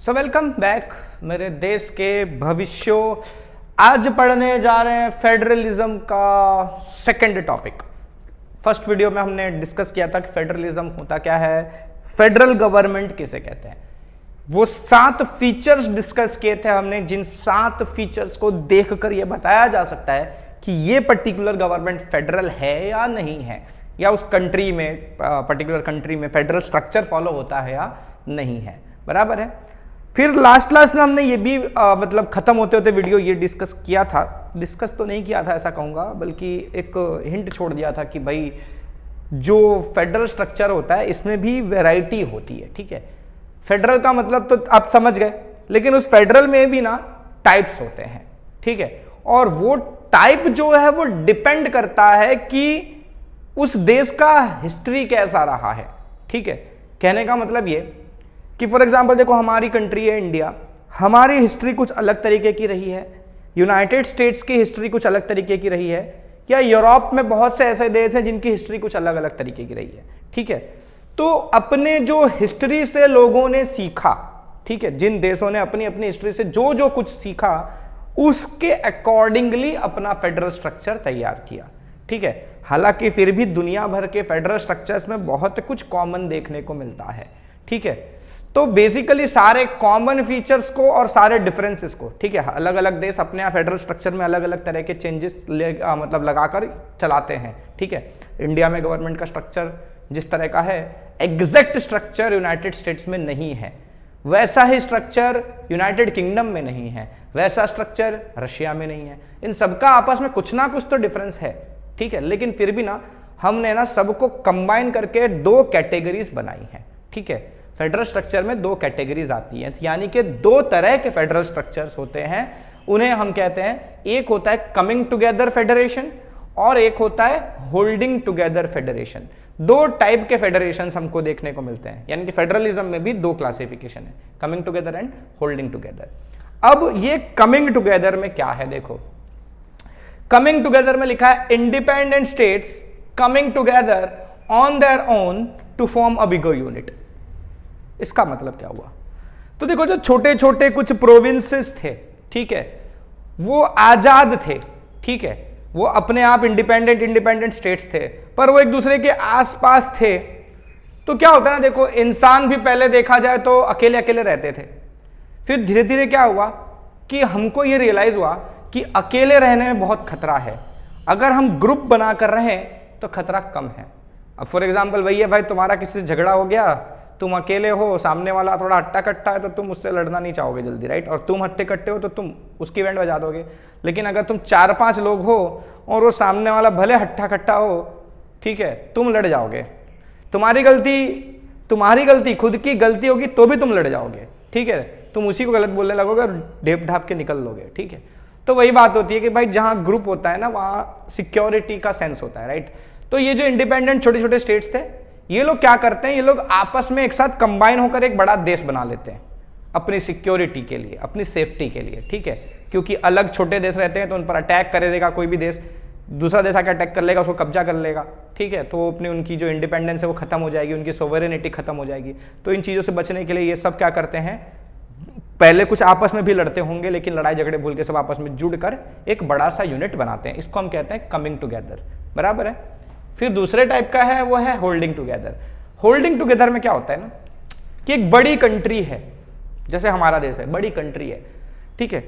So welcome back मेरे देश के भविष्यों। आज पढ़ने जा रहे हैं फेडरलिज्म का सेकंड टॉपिक। फर्स्ट वीडियो में हमने डिस्कस किया था कि फेडरलिज्म होता क्या है, फेडरल गवर्नमेंट किसे कहते हैं। वो 7 फीचर्स डिस्कस किए थे हमने, जिन 7 फीचर्स को देखकर यह बताया जा सकता है कि ये पर्टिकुलर गवर्नमेंट फेडरल है या नहीं है, या उस कंट्री में पर्टिकुलर कंट्री में फेडरल स्ट्रक्चर फॉलो होता है या नहीं है। बराबर है। फिर लास्ट में हमने ये भी मतलब खत्म होते होते वीडियो ये डिस्कस किया था, डिस्कस तो नहीं किया था ऐसा कहूँगा, बल्कि एक हिंट छोड़ दिया था कि भाई जो फेडरल स्ट्रक्चर होता है इसमें भी वैरायटी होती है। ठीक है, फेडरल का मतलब तो आप समझ गए, लेकिन उस फेडरल में भी ना टाइप्स होते हैं। ठीक है, और वो टाइप जो है वो डिपेंड करता है कि उस देश का हिस्ट्री कैसा रहा है। ठीक है, कहने का मतलब ये कि फॉर एग्जाम्पल देखो, हमारी कंट्री है इंडिया, हमारी हिस्ट्री कुछ अलग तरीके की रही है, यूनाइटेड स्टेट्स की हिस्ट्री कुछ अलग तरीके की रही है, या यूरोप में बहुत से ऐसे देश हैं जिनकी हिस्ट्री कुछ अलग अलग तरीके की रही है। ठीक है, तो अपने जो हिस्ट्री से लोगों ने सीखा, ठीक है, जिन देशों ने अपनी अपनी हिस्ट्री से जो जो कुछ सीखा उसके अकॉर्डिंगली अपना फेडरल स्ट्रक्चर तैयार किया। ठीक है, हालांकि फिर भी दुनिया भर के फेडरल स्ट्रक्चर्स में बहुत कुछ कॉमन देखने को मिलता है। ठीक है, तो बेसिकली सारे कॉमन फीचर्स को और सारे डिफरेंसेस को, ठीक है, अलग अलग देश अपने यहाँ फेडरल स्ट्रक्चर में अलग अलग तरह के चेंजेस मतलब लगाकर चलाते हैं। ठीक है, इंडिया में गवर्नमेंट का स्ट्रक्चर जिस तरह का है, एग्जैक्ट स्ट्रक्चर यूनाइटेड स्टेट्स में नहीं है, वैसा ही स्ट्रक्चर यूनाइटेड किंगडम में नहीं है, वैसा स्ट्रक्चर रशिया में नहीं है। इन सबका आपस में कुछ ना कुछ तो डिफरेंस है। ठीक है, लेकिन फिर भी ना हमने ना सबको कंबाइन करके 2 कैटेगरीज बनाई है। ठीक है, फेडरल स्ट्रक्चर में 2 कैटेगरीज आती हैं, यानी कि 2 तरह के फेडरल स्ट्रक्चर्स होते हैं। उन्हें हम कहते हैं, एक होता है कमिंग टुगेदर फेडरेशन और एक होता है होल्डिंग टुगेदर फेडरेशन। 2 टाइप के फेडरेशन हमको देखने को मिलते हैं, यानी कि फेडरलिज्म में भी 2 क्लासिफिकेशन है, coming together and holding together. अब ये कमिंग टुगेदर में क्या है, देखो कमिंग टुगेदर में लिखा है independent states coming together on their own to form a bigger unit. इसका मतलब क्या हुआ, तो देखो जो छोटे छोटे कुछ प्रोविंसेस थे, ठीक है, वो आजाद थे। ठीक है, वो अपने आप इंडिपेंडेंट स्टेट्स थे, पर वो एक दूसरे के आसपास थे। तो क्या होता है ना, देखो इंसान भी पहले देखा जाए तो अकेले अकेले रहते थे, फिर धीरे धीरे क्या हुआ कि हमको ये रियलाइज हुआ कि अकेले रहने में बहुत खतरा है, अगर हम ग्रुप बनाकर रहें तो खतरा कम है। अब फॉर एग्जाम्पल वही है भाई, तुम्हारा किसी से झगड़ा हो गया, तुम अकेले हो, सामने वाला थोड़ा हट्टा कट्टा है तो तुम उससे लड़ना नहीं चाहोगे जल्दी, राइट, और तुम हट्टे कट्टे हो तो तुम उसकी बैंड बजा दोगे। लेकिन अगर तुम 4-5 लोग हो और वो सामने वाला भले हट्टा कट्टा हो, ठीक है, तुम लड़ जाओगे। तुम्हारी गलती खुद की गलती होगी तो भी तुम लड़ जाओगे। ठीक है, तुम उसी को गलत बोलने लगोगे और ढेप ढाप के निकल लोगे। ठीक है, तो वही बात होती है कि भाई जहां ग्रुप होता है ना, वहां सिक्योरिटी का सेंस होता है, राइट। तो ये जो इंडिपेंडेंट छोटे छोटे स्टेट्स थे, ये लोग क्या करते हैं, ये लोग आपस में एक साथ कंबाइन होकर एक बड़ा देश बना लेते हैं अपनी सिक्योरिटी के लिए, अपनी सेफ्टी के लिए। ठीक है, क्योंकि अलग छोटे देश रहते हैं तो उन पर अटैक करेगा कोई भी देश, दूसरा देश आकर अटैक कर लेगा, उसको कब्जा कर लेगा। ठीक है, तो अपनी उनकी जो इंडिपेंडेंस है वो खत्म हो जाएगी, उनकी सोवरेनिटी खत्म हो जाएगी। तो इन चीज़ों से बचने के लिए ये सब क्या करते हैं, पहले कुछ आपस में भी लड़ते होंगे, लेकिन लड़ाई झगड़े भूल के सब आपस में जुड़कर एक बड़ा सा यूनिट बनाते हैं। इसको हम कहते हैं कमिंग टुगेदर। बराबर है। फिर दूसरे टाइप का है, वो है होल्डिंग टुगेदर। होल्डिंग टुगेदर में क्या होता है ना कि एक बड़ी कंट्री है, जैसे हमारा देश है, बड़ी कंट्री है, ठीक है,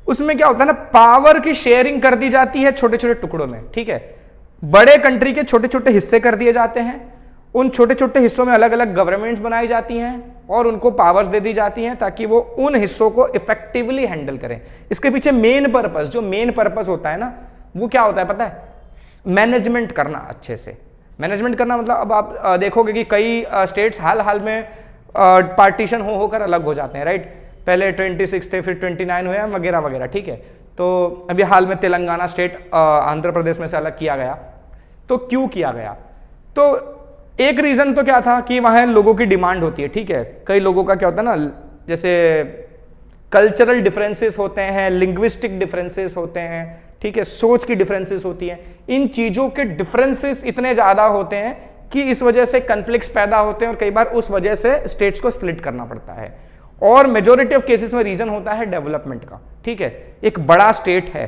उसमें क्या होता है ना, पावर की शेयरिंग कर दी जाती है छोटे छोटे टुकड़ों में। ठीक है, बड़े कंट्री के छोटे छोटे हिस्से कर दिए जाते हैं, उन छोटे छोटे हिस्सों में अलग अलग गवर्नमेंट्स बनाई जाती हैं और उनको पावर्स दे दी जाती हैं ताकि वो उन हिस्सों को इफेक्टिवली हैंडल करें। इसके पीछे मेन पर्पस होता है ना, वो क्या होता है पता है, मैनेजमेंट करना। अच्छे से मैनेजमेंट करना मतलब, अब आप देखोगे कि कई स्टेट्स हाल में पार्टीशन होकर अलग हो जाते हैं, राइट। पहले 26 थे, फिर 29 हुए वगैरह वगैरह। ठीक है, तो अभी हाल में तेलंगाना स्टेट आंध्र प्रदेश में से अलग किया गया। तो क्यों किया गया, तो एक रीजन तो क्या था कि वहां लोगों की डिमांड होती है। ठीक है, कई लोगों का क्या होता है ना, जैसे कल्चरल डिफरेंसेस होते हैं, लिंग्विस्टिक डिफरेंसेस होते हैं, ठीक है, सोच की डिफरेंसेस होती हैं। इन चीजों के डिफरेंसेस इतने ज्यादा होते हैं कि इस वजह से कन्फ्लिक्ट्स पैदा होते हैं और कई बार उस वजह से स्टेट्स को स्प्लिट करना पड़ता है। और मेजोरिटी ऑफ केसेस में रीजन होता है डेवलपमेंट का, ठीक है। एक बड़ा स्टेट है,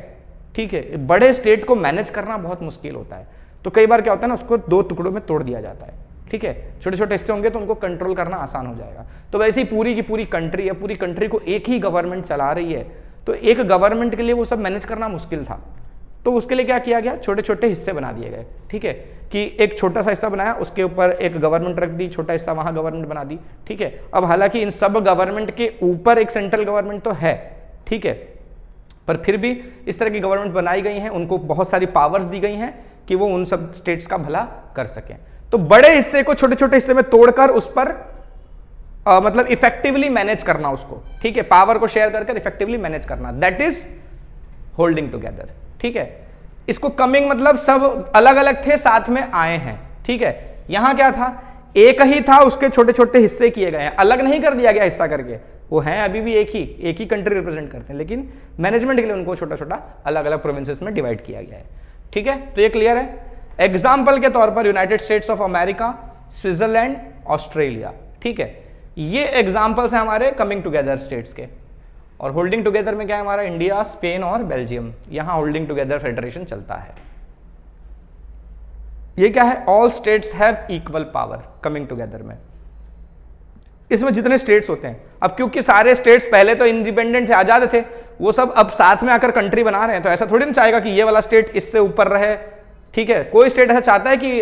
ठीक है, बड़े स्टेट को मैनेज करना बहुत मुश्किल होता है, तो कई बार क्या होता है ना, उसको 2 टुकड़ों में तोड़ दिया जाता है, ठीक है। छोटे छोटे हिस्से होंगे तो उनको कंट्रोल करना आसान हो जाएगा। तो वैसे ही पूरी की पूरी कंट्री है, पूरी कंट्री को एक ही गवर्नमेंट चला रही है, तो एक गवर्नमेंट के लिए वो सब मैनेज करना मुश्किल था, तो उसके लिए क्या किया गया, छोटे छोटे हिस्से बना दिए गए, ठीक है, कि एक छोटा सा हिस्सा बनाया, उसके ऊपर एक गवर्नमेंट रख दी, छोटा हिस्सा वहां गवर्नमेंट बना दी, ठीक है। अब हालांकि इन सब गवर्नमेंट के ऊपर एक सेंट्रल गवर्नमेंट तो है, ठीक है, पर फिर भी इस तरह की गवर्नमेंट बनाई गई हैं, उनको बहुत सारी पावर्स दी गई हैं कि वो उन सब स्टेट्स का भला कर सकें। तो बड़े हिस्से को छोटे छोटे हिस्से में तोड़कर उस पर मतलब इफेक्टिवली मैनेज करना उसको, ठीक है, पावर को शेयर कर इफेक्टिवली मैनेज करना, दैट इज होल्डिंग टुगेदर, ठीक है। इसको कमिंग मतलब सब अलग अलग थे, साथ में आए हैं, ठीक है। यहां क्या था, एक ही था, उसके छोटे छोटे हिस्से किए गए हैं, अलग नहीं कर दिया गया हिस्सा करके, वो हैं अभी भी एक ही कंट्री रिप्रेजेंट करते हैं, लेकिन मैनेजमेंट के लिए उनको छोटा छोटा अलग अलग प्रोविंसेस में डिवाइड किया गया है, ठीक है। तो ये क्लियर है। एग्जाम्पल के तौर पर United states of America, Switzerland, Australia, ठीक है, ये एग्जाम्पल्स हैं हमारे कमिंग टुगेदर स्टेट्स के। और होल्डिंग टुगेदर में क्या है हमारा, इंडिया, स्पेन और बेल्जियम, यहां होल्डिंग टुगेदर फेडरेशन चलता है। ये क्या है, all states have equal power coming together में। इसमें जितने स्टेट्स होते हैं, अब क्योंकि सारे स्टेट्स पहले तो इंडिपेंडेंट थे, आजाद थे, वो सब अब साथ में आकर कंट्री बना रहे हैं, तो ऐसा थोड़ी ना चाहेगा कि ये वाला स्टेट इससे ऊपर रहे, ठीक है। कोई स्टेट ऐसा चाहता है कि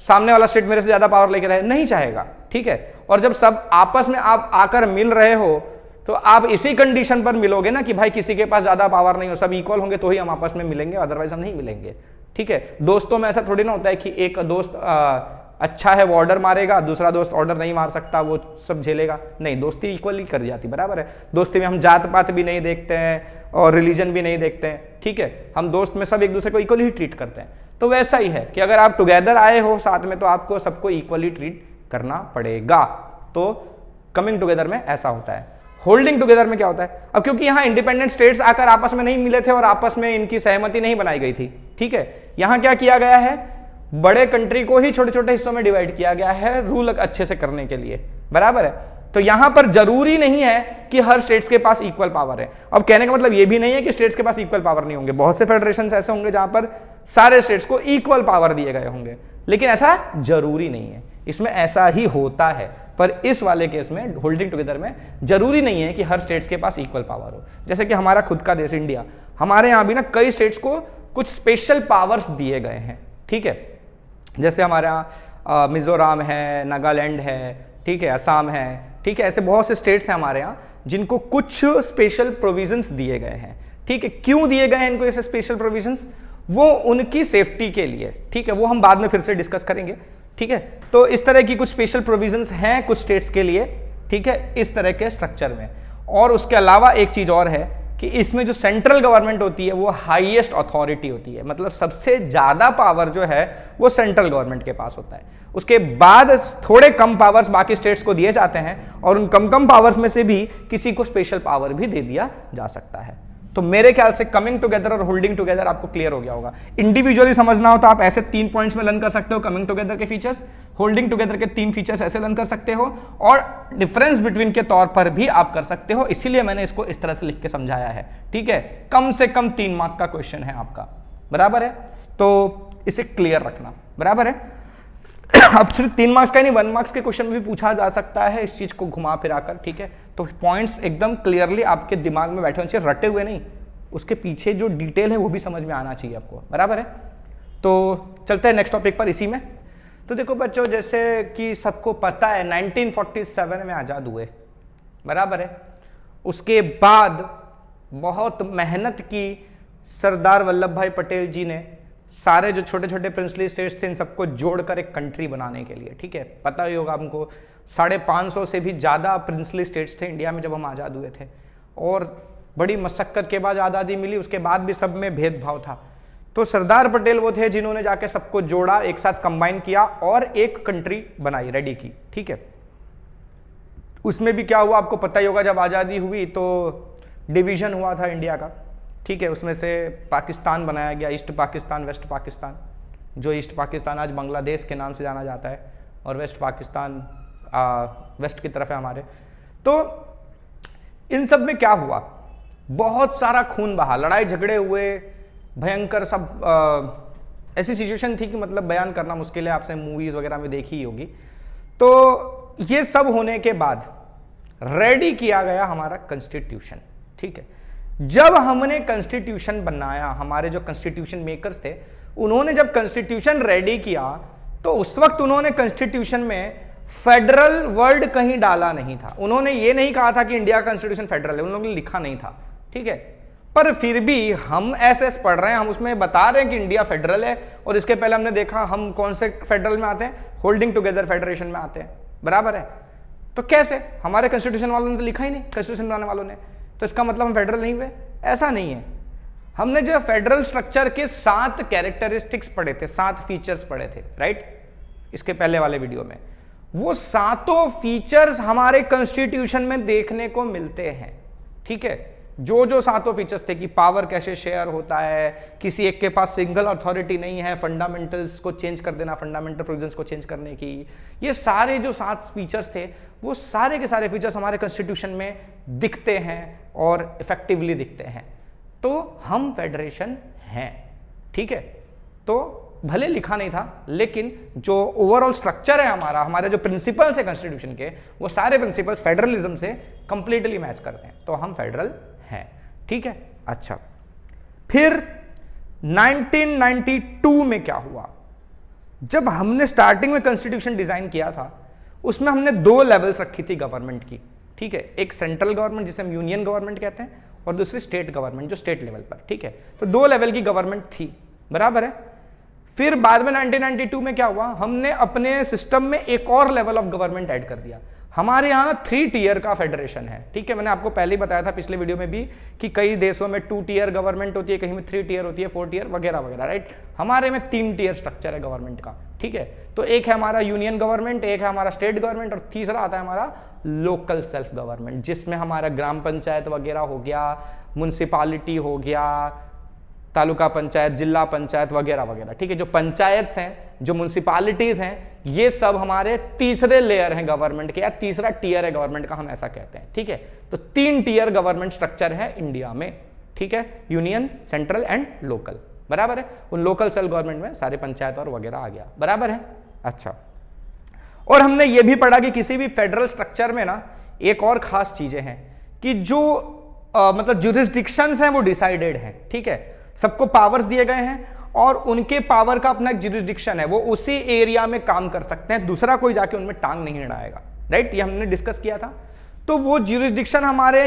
सामने वाला स्टेट मेरे से ज्यादा पावर लेके रहे, नहीं चाहेगा, ठीक है। और जब सब आपस में आप आकर मिल रहे हो, तो आप इसी कंडीशन पर मिलोगे ना कि भाई किसी के पास ज्यादा पावर नहीं हो, सब इक्वल होंगे तो ही हम आपस में मिलेंगे, अदरवाइज हम नहीं मिलेंगे, ठीक है। दोस्तों में ऐसा थोड़ी ना होता है कि एक दोस्त अच्छा है वो ऑर्डर मारेगा, दूसरा दोस्त ऑर्डर नहीं मार सकता, वो सब झेलेगा, नहीं, दोस्ती इक्वली कर जाती, बराबर है। दोस्ती में हम जात पात भी नहीं देखते हैं और रिलीजन भी नहीं देखते हैं, ठीक है, हम दोस्त में सब एक दूसरे को इक्वली ही ट्रीट करते हैं। तो वैसा ही है कि अगर आप टुगेदर आए हो साथ में, तो आपको सबको इक्वली ट्रीट करना पड़ेगा। तो कमिंग टुगेदर में ऐसा होता है। होल्डिंग टुगेदर में क्या होता है, अब क्योंकि यहां इंडिपेंडेंट स्टेट्स आकर आपस में नहीं मिले थे और आपस में इनकी सहमति नहीं बनाई गई थी, ठीक है, यहां क्या किया गया है, बड़े कंट्री को ही छोटे छोटे हिस्सों में डिवाइड किया गया है रूल अच्छे से करने के लिए, बराबर है। तो यहां पर जरूरी नहीं है कि हर स्टेट्स के पास इक्वल पावर है। अब कहने का मतलब यह भी नहीं है कि स्टेट्स के पास इक्वल पावर नहीं होंगे, बहुत से फेडरेशन ऐसे होंगे जहां पर सारे स्टेट्स को इक्वल पावर दिए गए होंगे, लेकिन ऐसा जरूरी नहीं है। इसमें ऐसा ही होता है, पर इस वाले केस में होल्डिंग टुगेदर में जरूरी नहीं है कि हर स्टेट्स के पास इक्वल पावर हो। जैसे कि हमारा खुद का देश इंडिया, हमारे यहां भी ना कई स्टेट्स को कुछ स्पेशल पावर्स दिए गए हैं, ठीक है। जैसे हमारे यहाँ मिजोरम है, नागालैंड है, ठीक है, असम है, ठीक है, ऐसे बहुत से स्टेट्स हैं हमारे यहाँ जिनको कुछ स्पेशल प्रोविजंस दिए गए हैं, ठीक है। क्यों दिए गए हैं इनको ऐसे स्पेशल प्रोविजंस, वो उनकी सेफ्टी के लिए, ठीक है, वो हम बाद में फिर से डिस्कस करेंगे, ठीक है। तो इस तरह की कुछ स्पेशल प्रोविजंस हैं कुछ स्टेट्स के लिए, ठीक है, इस तरह के स्ट्रक्चर में। और उसके अलावा एक चीज और है कि इसमें जो सेंट्रल गवर्नमेंट होती है वो हाईएस्ट अथॉरिटी होती है, मतलब सबसे ज्यादा पावर जो है वो सेंट्रल गवर्नमेंट के पास होता है। उसके बाद थोड़े कम पावर्स बाकी स्टेट्स को दिए जाते हैं, और उन कम पावर्स में से भी किसी को स्पेशल पावर भी दे दिया जा सकता है। तो मेरे ख्याल से कमिंग टुगेदर और होल्डिंग टुगेदर आपको क्लियर हो गया होगा। इंडिविजुअली समझना हो तो आप ऐसे 3 पॉइंट्स में लर्न कर सकते हो, कमिंग टुगेदर के फीचर्स, होल्डिंग टुगेदर के 3 फीचर्स ऐसे लर्न कर सकते हो, और डिफरेंस बिटवीन के तौर पर भी आप कर सकते हो। इसीलिए मैंने इसको इस तरह से लिख के समझाया है, ठीक है। कम से कम 3 मार्क का क्वेश्चन है आपका, बराबर है, तो इसे क्लियर रखना, बराबर है। अब सिर्फ 3 मार्क्स का ही नहीं, 1 मार्क्स के क्वेश्चन भी पूछा जा सकता है इस चीज को घुमा फिराकर, ठीक है। तो पॉइंट्स एकदम क्लियरली आपके दिमाग में बैठे होने चाहिए, रटे हुए नहीं, उसके पीछे जो डिटेल है वो भी समझ में आना चाहिए आपको, बराबर है। तो चलते हैं नेक्स्ट टॉपिक पर इसी में। तो देखो बच्चों, जैसे कि सबको पता है 1947 में आजाद हुए, बराबर है। उसके बाद बहुत मेहनत की सरदार वल्लभ भाई पटेल जी ने, सारे जो छोटे छोटे प्रिंसली स्टेट्स थे इन सबको जोड़कर एक कंट्री बनाने के लिए, ठीक है। पता ही होगा हमको 550 से भी ज्यादा प्रिंसली स्टेट्स थे इंडिया में जब हम आजाद हुए थे, और बड़ी मशक्कत के बाद आज़ादी मिली, उसके बाद भी सब में भेदभाव था। तो सरदार पटेल वो थे जिन्होंने जाके सबको जोड़ा, एक साथ कंबाइन किया और एक कंट्री बनाई, रेडी की, ठीक है। उसमें भी क्या हुआ आपको पता ही होगा, जब आज़ादी हुई तो डिवीजन हुआ था इंडिया का, ठीक है। उसमें से पाकिस्तान बनाया गया, ईस्ट पाकिस्तान, वेस्ट पाकिस्तान। जो ईस्ट पाकिस्तान आज बांग्लादेश के नाम से जाना जाता है, और वेस्ट पाकिस्तान वेस्ट की तरफ है हमारे। तो इन सब में क्या हुआ, बहुत सारा खून बहा, लड़ाई झगड़े हुए, भयंकर सब ऐसी सिचुएशन थी कि मतलब बयान करना मुश्किल है, आपने मूवीज वगैरह में देखी ही होगी। तो ये सब होने के बाद रेडी किया गया हमारा कॉन्स्टिट्यूशन। ठीक है, जब हमने कॉन्स्टिट्यूशन बनाया, हमारे जो कॉन्स्टिट्यूशन मेकर्स थे उन्होंने जब कॉन्स्टिट्यूशन रेडी किया तो उस वक्त उन्होंने कॉन्स्टिट्यूशन में फेडरल वर्ड कहीं डाला नहीं था। उन्होंने ये नहीं कहा था कि इंडिया का कॉन्स्टिट्यूशन फेडरल है, उन लोगों ने लिखा नहीं था। ठीक है, पर फिर भी हम एसएस पढ़ रहे हैं, हम उसमें बता रहे हैं कि इंडिया फेडरल है। और इसके पहले हमने देखा हम कौन से फेडरल में आते हैं, होल्डिंग टुगेदर फेडरेशन में आते हैं, बराबर है। तो कैसे, हमारे कॉन्स्टिट्यूशन वालों ने तो लिखा ही नहीं, कॉन्स्टिट्यूशन बनाने वालों ने, तो इसका मतलब हम फेडरल नहीं हुए? ऐसा नहीं है। हमने जो फेडरल स्ट्रक्चर के 7 कैरेक्टरिस्टिक्स पढ़े थे, 7 फीचर्स पढ़े थे, राइट, इसके पहले वाले वीडियो में, वो 7 फीचर्स हमारे कॉन्स्टिट्यूशन में देखने को मिलते हैं। ठीक है, जो जो 7 फीचर्स थे कि पावर कैसे शेयर होता है, किसी एक के पास सिंगल अथॉरिटी नहीं है, फंडामेंटल्स को चेंज कर देना, फंडामेंटल प्रोविजंस को चेंज करने की, ये सारे जो 7 फीचर्स थे वो सारे के सारे फीचर्स हमारे कॉन्स्टिट्यूशन में दिखते हैं और इफेक्टिवली दिखते हैं। तो हम फेडरेशन हैं। ठीक है, तो भले लिखा नहीं था, लेकिन जो ओवरऑल स्ट्रक्चर है हमारा, हमारे जो प्रिंसिपल्स है कॉन्स्टिट्यूशन के, वो सारे प्रिंसिपल्स फेडरलिज्म से कंप्लीटली मैच करते हैं, तो हम फेडरल हैं। ठीक है, अच्छा, फिर 1992 में क्या हुआ, जब हमने स्टार्टिंग में कॉन्स्टिट्यूशन डिजाइन किया था उसमें हमने 2 लेवल्स रखी थी गवर्नमेंट की। ठीक है, एक सेंट्रल गवर्नमेंट जिसे हम यूनियन गवर्नमेंट कहते हैं, और दूसरी स्टेट गवर्नमेंट जो स्टेट लेवल पर। ठीक है, तो 2 लेवल की गवर्नमेंट थी, बराबर है। फिर बाद में 1992 में क्या हुआ, हमने अपने सिस्टम में एक और लेवल ऑफ गवर्नमेंट ऐड कर दिया। हमारे यहाँ 3 टियर का फेडरेशन है। ठीक है, मैंने आपको पहले ही बताया था पिछले वीडियो में भी कि कई देशों में 2 टियर गवर्नमेंट होती है, कहीं में 3 टियर होती है, 4 टियर वगैरह वगैरह, राइट। हमारे में 3 टियर स्ट्रक्चर है गवर्नमेंट का। ठीक है, तो एक है हमारा यूनियन गवर्नमेंट, एक है हमारा स्टेट गवर्नमेंट, और तीसरा आता है हमारा लोकल सेल्फ गवर्नमेंट, जिसमें हमारा ग्राम पंचायत वगैरह हो गया, म्युनिसिपालिटी हो गया, तालुका पंचायत, जिला पंचायत वगैरह वगैरह। ठीक है, जो पंचायत हैं, जो म्युनिसिपालिटीज हैं, ये सब हमारे तीसरे लेयर हैं गवर्नमेंट के, या तीसरा टियर है गवर्नमेंट का, हम ऐसा कहते हैं। ठीक है, तो 3 टियर गवर्नमेंट स्ट्रक्चर है इंडिया में। ठीक है, यूनियन, सेंट्रल एंड लोकल, बराबर है। उन लोकल सेल्फ गवर्नमेंट में सारे पंचायत और वगैरह आ गया, बराबर है। अच्छा, और हमने ये भी पढ़ा कि किसी भी फेडरल स्ट्रक्चर में ना एक और खास चीजें हैं कि जो मतलब जुरिस्डिक्शंस हैं वो डिसाइडेड हैं। ठीक है, सबको पावर्स दिए गए हैं और उनके पावर का अपना एक जुरिस्डिक्शन है, वो उसी एरिया में काम कर सकते हैं, दूसरा कोई जाके उनमें टांग नहीं अड़ाएगा, राइट। ये हमने डिस्कस किया था। तो वो जुरिस्डिक्शन हमारे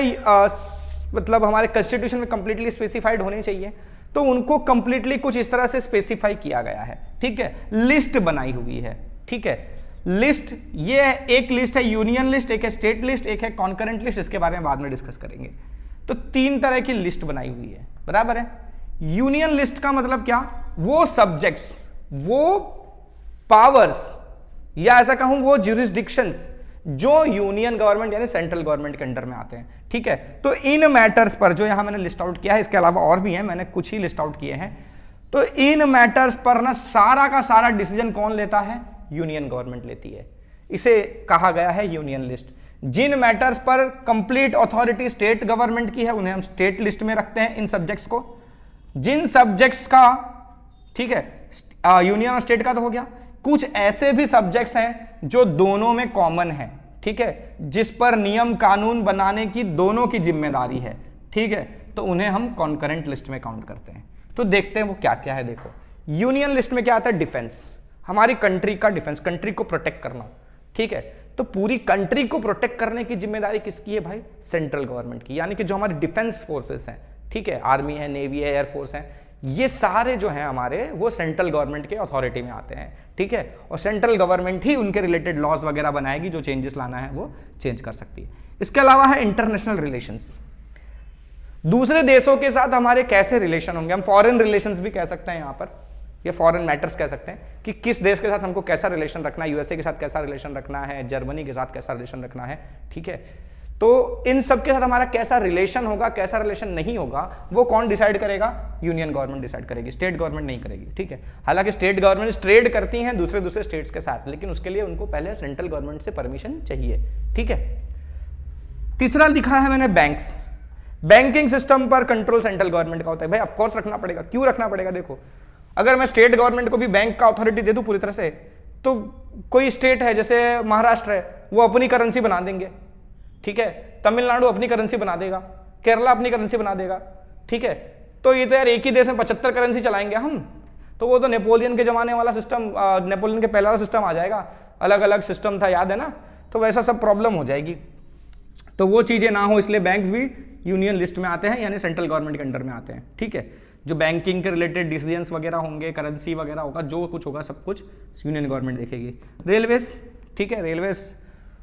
मतलब हमारे कॉन्स्टिट्यूशन में कंप्लीटली स्पेसिफाइड होने चाहिए, तो उनको कंप्लीटली कुछ इस तरह से स्पेसिफाई किया गया है। ठीक है, लिस्ट बनाई हुई है। ठीक है, लिस्ट, ये एक लिस्ट है यूनियन लिस्ट, एक है स्टेट लिस्ट, एक है कॉन्करेंट लिस्ट, इसके बारे में बाद में डिस्कस करेंगे। तो 3 तरह की लिस्ट बनाई हुई है, बराबर है। यूनियन लिस्ट का मतलब क्या, वो सब्जेक्ट्स, वो पावर्स, या ऐसा कहूं वो ज्यूरिसडिक्शंस जो यूनियन गवर्नमेंट यानी सेंट्रल गवर्नमेंट के अंडर में आते हैं। ठीक है, तो इन मैटर्स पर जो यहां मैंने लिस्ट आउट किया है, इसके अलावा और भी हैं, मैंने कुछ ही लिस्ट आउट किए हैं। तो इन मैटर्स पर ना सारा का सारा डिसीजन कौन लेता है, यूनियन गवर्नमेंट लेती है। इसे कहा गया है यूनियन लिस्ट। जिन मैटर्स पर कंप्लीट अथॉरिटी स्टेट गवर्नमेंट की है उन्हें हम स्टेट लिस्ट में रखते हैं, इन सब्जेक्ट्स को। जिन सब्जेक्ट्स का, ठीक है, यूनियन और स्टेट का तो हो गया, कुछ ऐसे भी सब्जेक्ट्स हैं जो दोनों में कॉमन है। ठीक है, जिस पर नियम कानून बनाने की दोनों की जिम्मेदारी है। ठीक है, तो उन्हें हम कॉन्करेंट लिस्ट में काउंट करते हैं। तो देखते हैं वो क्या क्या है। देखो, यूनियन लिस्ट में क्या आता है, डिफेंस, हमारी कंट्री का डिफेंस, कंट्री को प्रोटेक्ट करना। ठीक है, तो पूरी कंट्री को प्रोटेक्ट करने की जिम्मेदारी किसकी है भाई, सेंट्रल गवर्नमेंट की, यानी कि जो हमारे डिफेंस फोर्सेस हैं, ठीक है, आर्मी है, नेवी है, एयरफोर्स है, ये सारे जो हैं हमारे वो सेंट्रल गवर्नमेंट के अथॉरिटी में आते हैं। ठीक है, और सेंट्रल गवर्नमेंट ही उनके रिलेटेड लॉज वगैरह बनाएगी, जो चेंजेस लाना है वो चेंज कर सकती है। इसके अलावा है इंटरनेशनल रिलेशंस, दूसरे देशों के साथ हमारे कैसे रिलेशन होंगे, हम फॉरेन रिलेशंस भी कह सकते हैं, यहाँ पर ये फॉरेन मैटर्स कह सकते हैं कि किस देश के साथ हमको कैसा रिलेशन रखना है, यूएसए के साथ कैसा रिलेशन रखना है, जर्मनी के साथ कैसा रिलेशन रखना है। ठीक है, तो इन सब के साथ हमारा कैसा रिलेशन होगा, कैसा रिलेशन नहीं होगा, वो कौन डिसाइड करेगा, यूनियन गवर्नमेंट डिसाइड करेगी, स्टेट गवर्नमेंट नहीं करेगी। ठीक है, हालांकि स्टेट गवर्नमेंट ट्रेड करती हैं दूसरे स्टेट्स के साथ, लेकिन उसके लिए उनको पहले सेंट्रल गवर्नमेंट से परमिशन चाहिए। ठीक है, तीसरा लिखा है मैंने बैंक्स। बैंकिंग सिस्टम पर कंट्रोल सेंट्रल गवर्नमेंट का होता है। भाई ऑफ कोर्स रखना पड़ेगा। क्यों रखना पड़ेगा? देखो, अगर मैं स्टेट गवर्नमेंट को भी बैंक का अथॉरिटी दे दूं पूरी तरह से, तो कोई स्टेट है जैसे महाराष्ट्र है, वो अपनी करेंसी बना देंगे, ठीक है, तमिलनाडु अपनी करेंसी बना देगा, केरला अपनी करेंसी बना देगा, ठीक है। तो ये तो यार एक ही देश में 75 करेंसी चलाएंगे हम, तो वो तो नेपोलियन के जमाने वाला सिस्टम, नेपोलियन के पहला वाला सिस्टम आ जाएगा, अलग अलग सिस्टम था, याद है ना? तो वैसा सब प्रॉब्लम हो जाएगी। तो वो चीजें ना हो, इसलिए बैंक्स भी यूनियन लिस्ट में आते हैं, यानी सेंट्रल गवर्नमेंट के अंडर में आते हैं, ठीक है। जो बैंकिंग के रिलेटेड डिसीजंस वगैरह होंगे, करेंसी वगैरह होगा, जो कुछ होगा सब कुछ यूनियन गवर्नमेंट देखेगी। रेलवेज, ठीक है, रेलवेज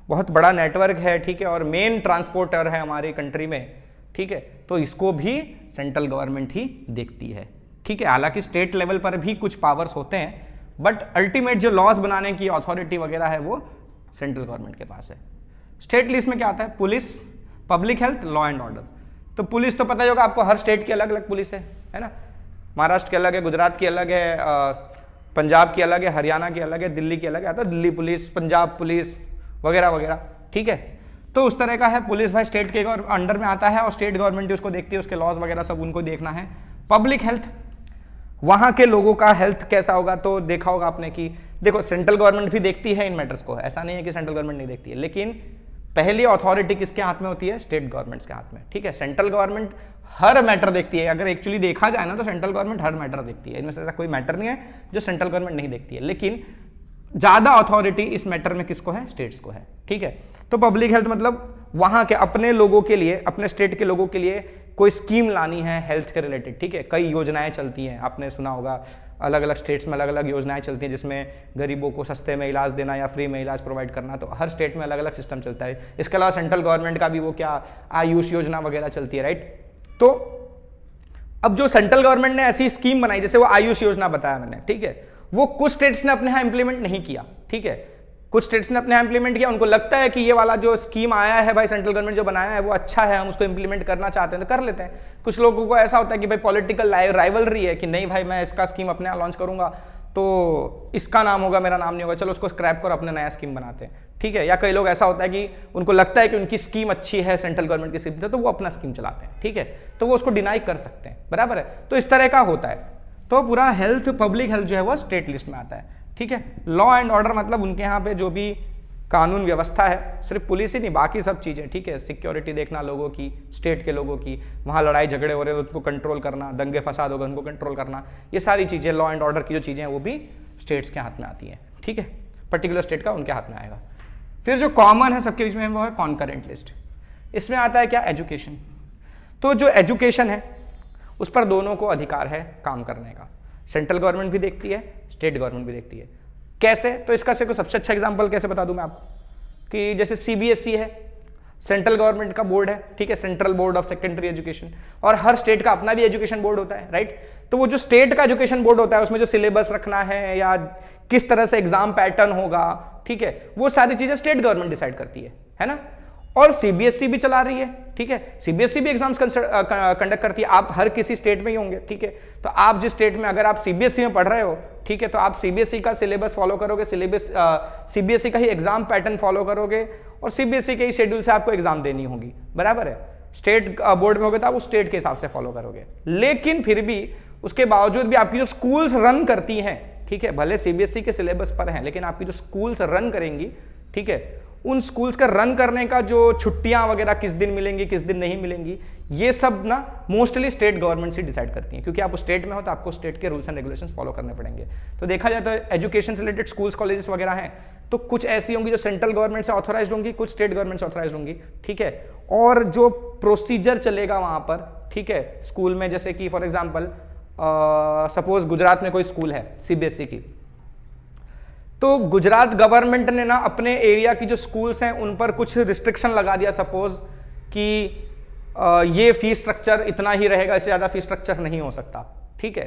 बहुत बड़ा नेटवर्क है, ठीक है, और मेन ट्रांसपोर्टर है हमारी कंट्री में, ठीक है, तो इसको भी सेंट्रल गवर्नमेंट ही देखती है, ठीक है। हालांकि स्टेट लेवल पर भी कुछ पावर्स होते हैं, बट अल्टीमेट जो लॉज बनाने की अथॉरिटी वगैरह है वो सेंट्रल गवर्नमेंट के पास है। स्टेट लिस्ट में क्या आता है? Police, public health, law and order. तो पुलिस तो पता ही होगा आपको, हर स्टेट की अलग अलग पुलिस है ना? महाराष्ट्र की अलग है, गुजरात की अलग है, पंजाब की अलग है, हरियाणा की अलग है, दिल्ली की अलग है, आता दिल्ली पुलिस, पंजाब पुलिस वगैरह वगैरह, ठीक है। तो उस तरह का है। पुलिस भाई स्टेट के अंडर में आता है और स्टेट गवर्नमेंट उसको देखती है, उसके लॉज वगैरह सब उनको देखना है। पब्लिक हेल्थ, वहां के लोगों का हेल्थ कैसा होगा, तो देखा होगा आपने कि देखो सेंट्रल गवर्नमेंट भी देखती है इन मैटर्स को, ऐसा नहीं है कि सेंट्रल गवर्नमेंट नहीं देखती है, लेकिन पहली अथॉरिटी किसके हाथ में होती है? स्टेट गवर्नमेंट्स के हाथ में, ठीक है। सेंट्रल गवर्नमेंट हर मैटर देखती है, अगर एक्चुअली देखा जाए ना तो सेंट्रल गवर्नमेंट हर मैटर देखती है, इनमें से ऐसा कोई मैटर नहीं है जो सेंट्रल गवर्नमेंट नहीं देखती है, लेकिन ज्यादा अथॉरिटी इस मैटर में किसको है? स्टेट्स को है, ठीक है। तो पब्लिक हेल्थ मतलब वहां के अपने लोगों के लिए, अपने स्टेट के लोगों के लिए कोई स्कीम लानी है हेल्थ के रिलेटेड, ठीक है। कई योजनाएं चलती हैं, आपने सुना होगा, अलग अलग स्टेट्स में अलग अलग योजनाएं चलती हैं, जिसमें गरीबों को सस्ते में इलाज देना या फ्री में इलाज प्रोवाइड करना, तो हर स्टेट में अलग अलग सिस्टम चलता है। इसके अलावा सेंट्रल गवर्नमेंट का भी वो क्या आयुष योजना वगैरह चलती है, राइट। तो अब जो सेंट्रल गवर्नमेंट ने ऐसी स्कीम बनाई, जैसे वो आयुष योजना बताया मैंने, ठीक है, वो कुछ स्टेट्स ने अपने यहाँ इंप्लीमेंट नहीं किया, ठीक है। कुछ स्टेट्स ने अपने यहाँ इंप्लीमेंट किया, उनको लगता है कि ये वाला जो स्कीम आया है भाई सेंट्रल गवर्नमेंट जो बनाया है वो अच्छा है, हम उसको इंप्लीमेंट करना चाहते हैं तो कर लेते हैं। कुछ लोगों को ऐसा होता है कि भाई पॉलिटिकल राइवलरी है कि नहीं भाई मैं इसका स्कीम अपने यहाँ लॉन्च करूंगा तो इसका नाम होगा, मेरा नाम नहीं होगा, चलो उसको स्क्रैप करो, अपने नया स्कीम बनाते हैं, ठीक है। या कई लोग ऐसा होता है कि उनको लगता है कि उनकी स्कीम अच्छी है सेंट्रल गवर्नमेंट की स्कीम, तो वो अपना स्कीम चलाते हैं, ठीक है, तो वो उसको डिनाई कर सकते हैं, बराबर है। तो इस तरह का होता है। तो पूरा हेल्थ, पब्लिक हेल्थ जो है वो स्टेट लिस्ट में आता है, ठीक है। लॉ एंड ऑर्डर मतलब उनके यहाँ पे जो भी कानून व्यवस्था है, सिर्फ पुलिस ही नहीं, बाकी सब चीजें, ठीक है। सिक्योरिटी देखना लोगों की, स्टेट के लोगों की, वहां लड़ाई झगड़े हो रहे हैं उनको कंट्रोल करना, दंगे फसाद होगा उनको कंट्रोल करना, ये सारी चीजें लॉ एंड ऑर्डर की जो चीजें हैं वो भी स्टेट्स के हाथ में आती हैं, ठीक है। पर्टिकुलर स्टेट का उनके हाथ में आएगा। फिर जो कॉमन है सबके बीच में वो है कॉन्करेंट लिस्ट। इसमें आता है क्या? एजुकेशन। तो जो एजुकेशन है उस पर दोनों को अधिकार है काम करने का, सेंट्रल गवर्नमेंट भी देखती है, स्टेट गवर्नमेंट भी देखती है। कैसे? तो इसका से सबसे अच्छा एग्जांपल कैसे बता दूं मैं आपको, कि जैसे सीबीएसई है, सेंट्रल गवर्नमेंट का बोर्ड है, ठीक है, central board of secondary education, और हर स्टेट का अपना भी एजुकेशन बोर्ड होता है, राइट। तो वो जो स्टेट का एजुकेशन बोर्ड होता है उसमें जो सिलेबस रखना है या किस तरह से एग्जाम पैटर्न होगा, ठीक है, वो सारी चीजें स्टेट गवर्नमेंट डिसाइड करती है ना। और सीबीएसई भी चला रही है, ठीक है, सीबीएसई भी एग्जाम्स कंडक्ट करती है। आप हर किसी स्टेट में ही होंगे, ठीक है, तो आप जिस स्टेट में अगर आप सीबीएसई में पढ़ रहे हो, ठीक है, तो आप सीबीएसई का सिलेबस फॉलो करोगे, सीबीएसई का ही एग्जाम पैटर्न फॉलो करोगे और सीबीएसई के ही शेड्यूल से आपको एग्जाम देनी होगी, बराबर है। स्टेट बोर्ड में होगे तो आप उस स्टेट के हिसाब से फॉलो करोगे, लेकिन फिर भी उसके बावजूद भी आपकी जो स्कूल्स रन करती हैं, ठीक है, भले सीबीएसई के सिलेबस पर हैं, लेकिन आपकी जो स्कूल्स रन करेंगी, ठीक है, उन स्कूल्स का रन करने का जो छुट्टियां वगैरह किस दिन मिलेंगी किस दिन नहीं मिलेंगी, ये सब ना मोस्टली स्टेट गवर्नमेंट से डिसाइड करती हैं, क्योंकि आप स्टेट में हो तो आपको स्टेट के रूल्स एंड रेगुलेशंस फॉलो करने पड़ेंगे। तो देखा जाए तो एजुकेशन से रिलेटेड स्कूल्स कॉलेजेस वगैरह हैं, तो कुछ ऐसी होंगी जो सेंट्रल गवर्नमेंट से ऑथोराइज्ड होंगी, कुछ स्टेट गवर्नमेंट से ऑथोराइज्ड होंगी, ठीक है। और जो प्रोसीजर चलेगा वहां पर, ठीक है, स्कूल में, जैसे कि फॉर एग्जाम्पल सपोज गुजरात में कोई स्कूल है सीबीएसई की, तो गुजरात गवर्नमेंट ने ना अपने एरिया की जो स्कूल्स हैं उन पर कुछ रिस्ट्रिक्शन लगा दिया, सपोज कि ये फीस स्ट्रक्चर इतना ही रहेगा, इससे ज्यादा फीस स्ट्रक्चर नहीं हो सकता, ठीक है।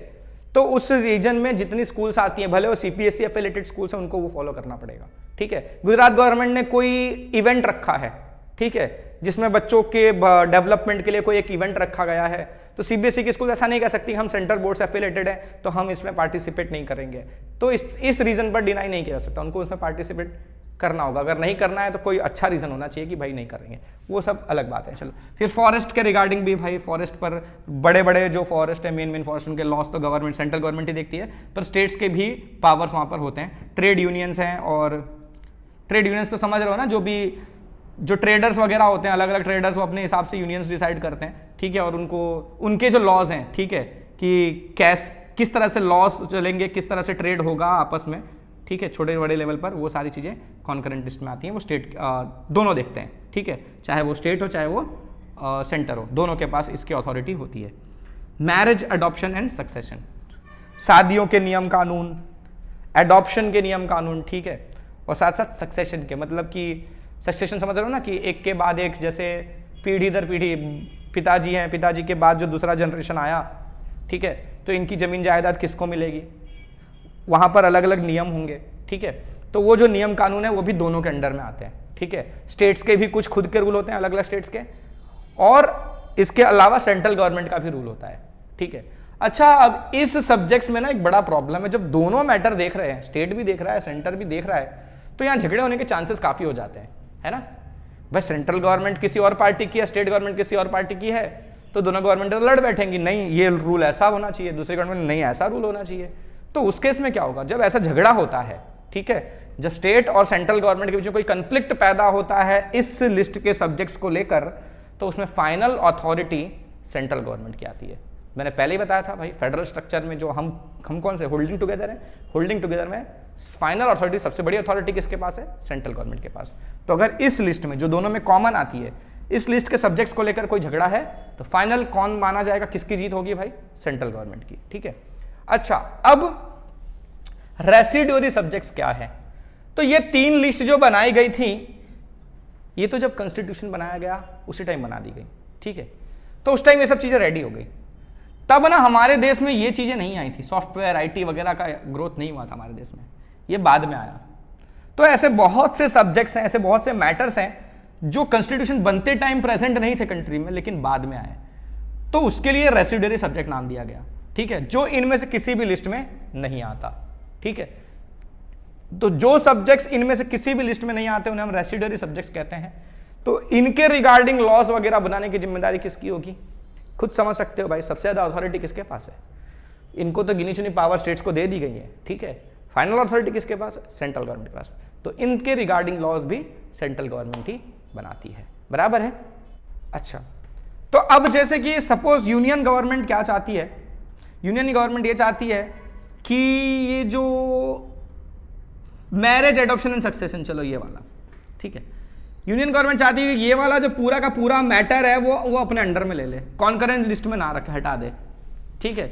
तो उस रीजन में जितनी स्कूल्स आती हैं, भले वो सीपीएसई एफिलिएटेड स्कूल्स हैं, उनको वो फॉलो करना पड़ेगा, ठीक है। गुजरात गवर्नमेंट ने कोई इवेंट रखा है, ठीक है, जिसमें बच्चों के डेवलपमेंट के लिए कोई एक इवेंट रखा गया है, तो सीबीएसई की स्कूल ऐसा नहीं कह सकती हम सेंट्रल बोर्ड से एफिलिएटेड है तो हम इसमें पार्टिसिपेट नहीं करेंगे, तो इस रीजन पर डिनाई नहीं किया जा सकता, उनको उसमें पार्टिसिपेट करना होगा, अगर नहीं करना है तो कोई अच्छा रीजन होना चाहिए कि भाई नहीं करेंगे, वो सब अलग बात है। चलो फिर फॉरेस्ट के रिगार्डिंग भी भाई, फॉरेस्ट पर बड़े बड़े जो फॉरेस्ट है, मेन फॉरेस्ट, उनके लॉस तो गवर्नमेंट, सेंट्रल गवर्नमेंट ही देखती है, पर स्टेट्स के भी पावर्स वहाँ पर होते हैं। ट्रेड यूनियंस हैं, और ट्रेड यूनियंस तो समझ रहे हो ना, जो ट्रेडर्स वगैरह होते हैं, अलग अलग ट्रेडर्स, वो अपने हिसाब से यूनियंस डिसाइड करते हैं, ठीक है, और उनके जो लॉज हैं, ठीक है, कि किस तरह से लॉस चलेंगे, किस तरह से ट्रेड होगा आपस में, ठीक है, छोटे बड़े लेवल पर, वो सारी चीज़ें कॉन्करेंट लिस्ट में आती हैं। वो स्टेट दोनों देखते हैं, ठीक है, चाहे वो स्टेट हो चाहे वो सेंटर हो, दोनों के पास इसकी अथॉरिटी होती है। मैरिज, अडॉप्शन एंड सक्सेशन, शादियों के नियम कानून, एडॉप्शन के नियम कानून, ठीक है, और साथ साथ सक्सेशन के, मतलब कि सक्सेशन समझ रहे हो ना, कि एक के बाद एक, जैसे पीढ़ी दर पीढ़ी, पिताजी हैं, पिताजी के बाद जो दूसरा जनरेशन आया, ठीक है, तो इनकी जमीन जायदाद किसको मिलेगी, वहाँ पर अलग अलग नियम होंगे, ठीक है, तो वो जो नियम कानून है वो भी दोनों के अंडर में आते हैं, ठीक है। स्टेट्स के भी कुछ खुद के रूल होते हैं, अलग अलग स्टेट्स के, और इसके अलावा सेंट्रल गवर्नमेंट का भी रूल होता है, ठीक है। अच्छा, अब इस सब्जेक्ट्स में ना एक बड़ा प्रॉब्लम है, जब दोनों मैटर देख रहे हैं, स्टेट भी देख रहा है, सेंटर भी देख रहा है, तो यहाँ झगड़े होने के चांसेस काफी हो जाते हैं, है ना। भाई सेंट्रल गवर्नमेंट किसी और पार्टी की है, स्टेट गवर्नमेंट किसी और पार्टी की है, तो दोनों गवर्नमेंट लड़ बैठेंगी, नहीं ये रूल ऐसा होना चाहिए, दूसरी गवर्नमेंट नहीं ऐसा रूल होना चाहिए। तो उस केस में क्या होगा, जब ऐसा झगड़ा होता है, ठीक है, जब स्टेट और सेंट्रल गवर्नमेंट के बीच में कोई कंफ्लिक्ट पैदा होता है इस लिस्ट के सब्जेक्ट्स को लेकर, तो उसमें फाइनल अथॉरिटी सेंट्रल गवर्नमेंट की आती है। मैंने पहले ही बताया था भाई, फेडरल स्ट्रक्चर में जो हम कौन से होल्डिंग टुगेदर है, होल्डिंग टुगेदर में फाइनल अथॉरिटी, सबसे बड़ी अथॉरिटी किसके पास है, सेंट्रल गवर्नमेंट के पास। तो अगर इस लिस्ट में जो दोनों में कॉमन आती है, इस लिस्ट के सब्जेक्ट्स को लेकर कोई झगड़ा है, तो फाइनल कौन माना जाएगा, किसकी जीत होगी भाई, सेंट्रल गवर्नमेंट की, ठीक है। अच्छा, अब रेसिड्यूरी सब्जेक्ट्स क्या है, तो ये 3 लिस्ट जो बनाई गई थी, ये तो जब कॉन्स्टिट्यूशन बनाया गया उसी टाइम बना दी गई, ठीक है, तो उस टाइम ये सब चीजें रेडी हो गई। तब ना हमारे देश में ये चीजें नहीं आई थी, सॉफ्टवेयर आईटी वगैरह का ग्रोथ नहीं हुआ था हमारे देश में, ये बाद में आया। तो ऐसे बहुत से सब्जेक्ट्स हैं, ऐसे बहुत से मैटर्स हैं जो कॉन्स्टिट्यूशन बनते टाइम प्रेजेंट नहीं थे कंट्री में, लेकिन बाद में आए, तो उसके लिए रेसिड्यूरी सब्जेक्ट नाम दिया गया, ठीक है, जो इनमें से किसी भी लिस्ट में नहीं आता, ठीक है। तो जो सब्जेक्ट्स इनमें से किसी भी लिस्ट में नहीं आते उन्हें हम रेसिड्यूरी सब्जेक्ट्स कहते हैं। तो इनके रिगार्डिंग लॉस वगैरह बनाने की जिम्मेदारी किसकी होगी, खुद समझ सकते हो भाई, सबसे ज्यादा अथॉरिटी किसके पास है, इनको तो गिनी चुनी पावर स्टेट्स को दे दी गई है, ठीक है। फाइनल अथॉरिटी किसके पास है, सेंट्रल गवर्नमेंट के पास, तो इनके रिगार्डिंग लॉस भी सेंट्रल गवर्नमेंट ही बनाती है, बराबर है। अच्छा, तो अब जैसे कि सपोज यूनियन गवर्नमेंट क्या चाहती है, यूनियन गवर्नमेंट ये चाहती है कि ये जो मैरिज, एडॉप्शन एंड सक्सेशन, चलो ये वाला, ठीक है, यूनियन गवर्नमेंट चाहती है कि ये वाला जो पूरा का पूरा मैटर है वो अपने अंडर में ले ले, कॉन्करेंट लिस्ट में ना रखे, हटा दे, ठीक है,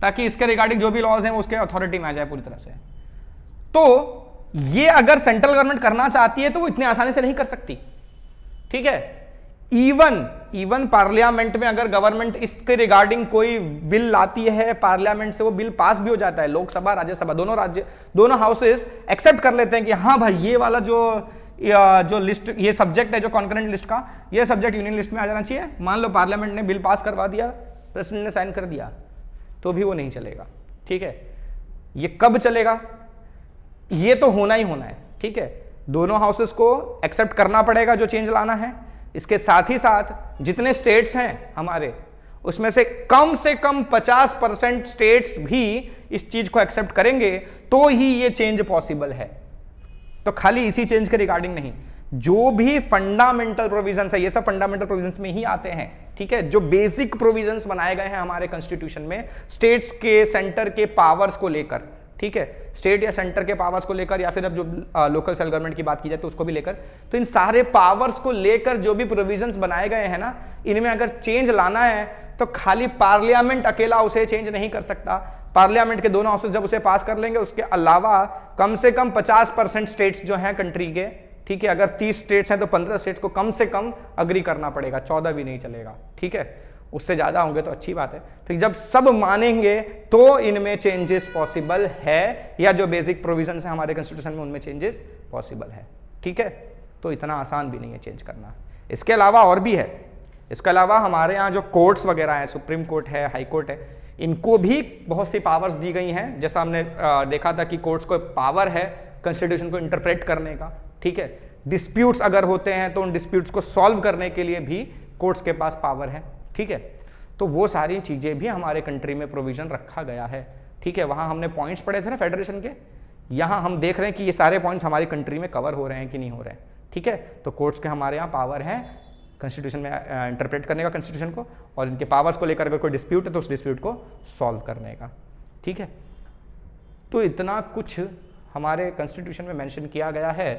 ताकि इसके रिगार्डिंग जो भी लॉज हैं वो उसके अथॉरिटी में आ जाए पूरी तरह से। तो ये अगर सेंट्रल गवर्नमेंट करना चाहती है तो वो इतनी आसानी से नहीं कर सकती, ठीक है। इवन पार्लियामेंट में अगर गवर्नमेंट इसके रिगार्डिंग कोई बिल लाती है, पार्लियामेंट से वो बिल पास भी हो जाता है, लोकसभा राज्यसभा दोनों हाउसेस एक्सेप्ट कर लेते हैं कि हाँ भाई ये वाला जो लिस्ट, ये सब्जेक्ट है जो कॉन्करेंट लिस्ट का, ये सब्जेक्ट यूनियन लिस्ट में आ जाना चाहिए। मान लो पार्लियामेंट ने बिल पास करवा दिया, प्रेसिडेंट ने साइन कर दिया, तो भी वो नहीं चलेगा, ठीक है। ये कब चलेगा, ये तो होना ही होना है, ठीक है, दोनों हाउसेस को एक्सेप्ट करना पड़ेगा जो चेंज लाना है। इसके साथ ही साथ जितने स्टेट्स हैं हमारे, उसमें से कम 50% स्टेट्स भी इस चीज को एक्सेप्ट करेंगे तो ही ये चेंज पॉसिबल है। तो खाली इसी चेंज के रिगार्डिंग नहीं, जो भी फंडामेंटल प्रोविजंस है, ये सब फंडामेंटल प्रोविजंस में ही आते हैं, ठीक है, जो बेसिक प्रोविजंस बनाए गए हैं हमारे कॉन्स्टिट्यूशन में स्टेट्स के, सेंटर के पावर्स को लेकर, ठीक है, स्टेट या सेंटर के पावर्स को लेकर, या फिर अब जो लोकल सेल्फ गवर्नमेंट की बात की जाए तो उसको भी लेकर, तो इन सारे पावर्स को लेकर जो भी प्रोविजंस बनाए गए हैं ना, इनमें अगर चेंज लाना है तो खाली पार्लियामेंट अकेला उसे चेंज नहीं कर सकता। पार्लियामेंट के दोनों हाउसेस जब उसे पास कर लेंगे, उसके अलावा कम से कम 50% स्टेट्स जो हैं कंट्री के, ठीक है, अगर 30 स्टेट्स हैं तो 15 स्टेट्स को कम से कम अग्री करना पड़ेगा, 14 भी नहीं चलेगा, ठीक है, उससे ज्यादा होंगे तो अच्छी बात है। तो जब सब मानेंगे तो इनमें चेंजेस पॉसिबल है, या जो बेसिक प्रोविजंस है हमारे कॉन्स्टिट्यूशन में उनमें चेंजेस पॉसिबल है, ठीक है। तो इतना आसान भी नहीं है चेंज करना। इसके अलावा और भी है, इसके अलावा हमारे यहाँ जो कोर्ट्स वगैरह है, सुप्रीम कोर्ट है, हाई कोर्ट है, इनको भी बहुत सी पावर्स दी गई हैं। जैसा हमने देखा था कि कोर्ट्स को पावर है कॉन्स्टिट्यूशन को इंटरप्रेट करने का, ठीक है। डिस्प्यूट्स अगर होते हैं तो उन डिस्प्यूट्स को सॉल्व करने के लिए भी कोर्ट्स के पास पावर है, ठीक है। तो वो सारी चीजें भी हमारे कंट्री में प्रोविजन रखा गया है, ठीक है। वहां हमने पॉइंट्स पढ़े थे ना फेडरेशन के, यहां हम देख रहे हैं कि ये सारे पॉइंट्स हमारी कंट्री में कवर हो रहे हैं कि नहीं हो रहे हैं, ठीक है। तो कोर्ट्स के हमारे यहाँ पावर है कॉन्स्टिट्यूशन में इंटरप्रेट करने का कॉन्स्टिट्यूशन को, और इनके पावर्स को लेकर अगर कोई डिस्प्यूट है तो उस डिस्प्यूट को सॉल्व करने का, ठीक है। तो इतना कुछ हमारे कॉन्स्टिट्यूशन में मेंशन किया गया है,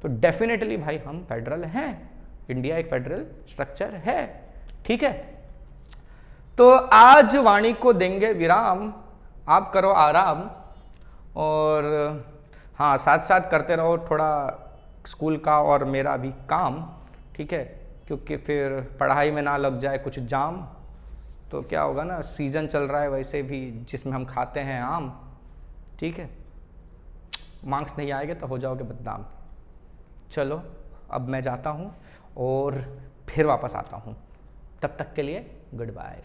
तो डेफिनेटली भाई हम फेडरल हैं, इंडिया एक फेडरल स्ट्रक्चर है, ठीक है। तो आज वाणी को देंगे विराम, आप करो आराम, और हाँ साथ साथ करते रहो थोड़ा स्कूल का और मेरा भी काम, ठीक है, क्योंकि फिर पढ़ाई में ना लग जाए कुछ जाम, तो क्या होगा ना, सीज़न चल रहा है वैसे भी जिसमें हम खाते हैं आम, ठीक है। मार्क्स नहीं आएंगे तो हो जाओगे बदनाम। चलो अब मैं जाता हूँ और फिर वापस आता हूँ, तब तक के लिए गुड बाय।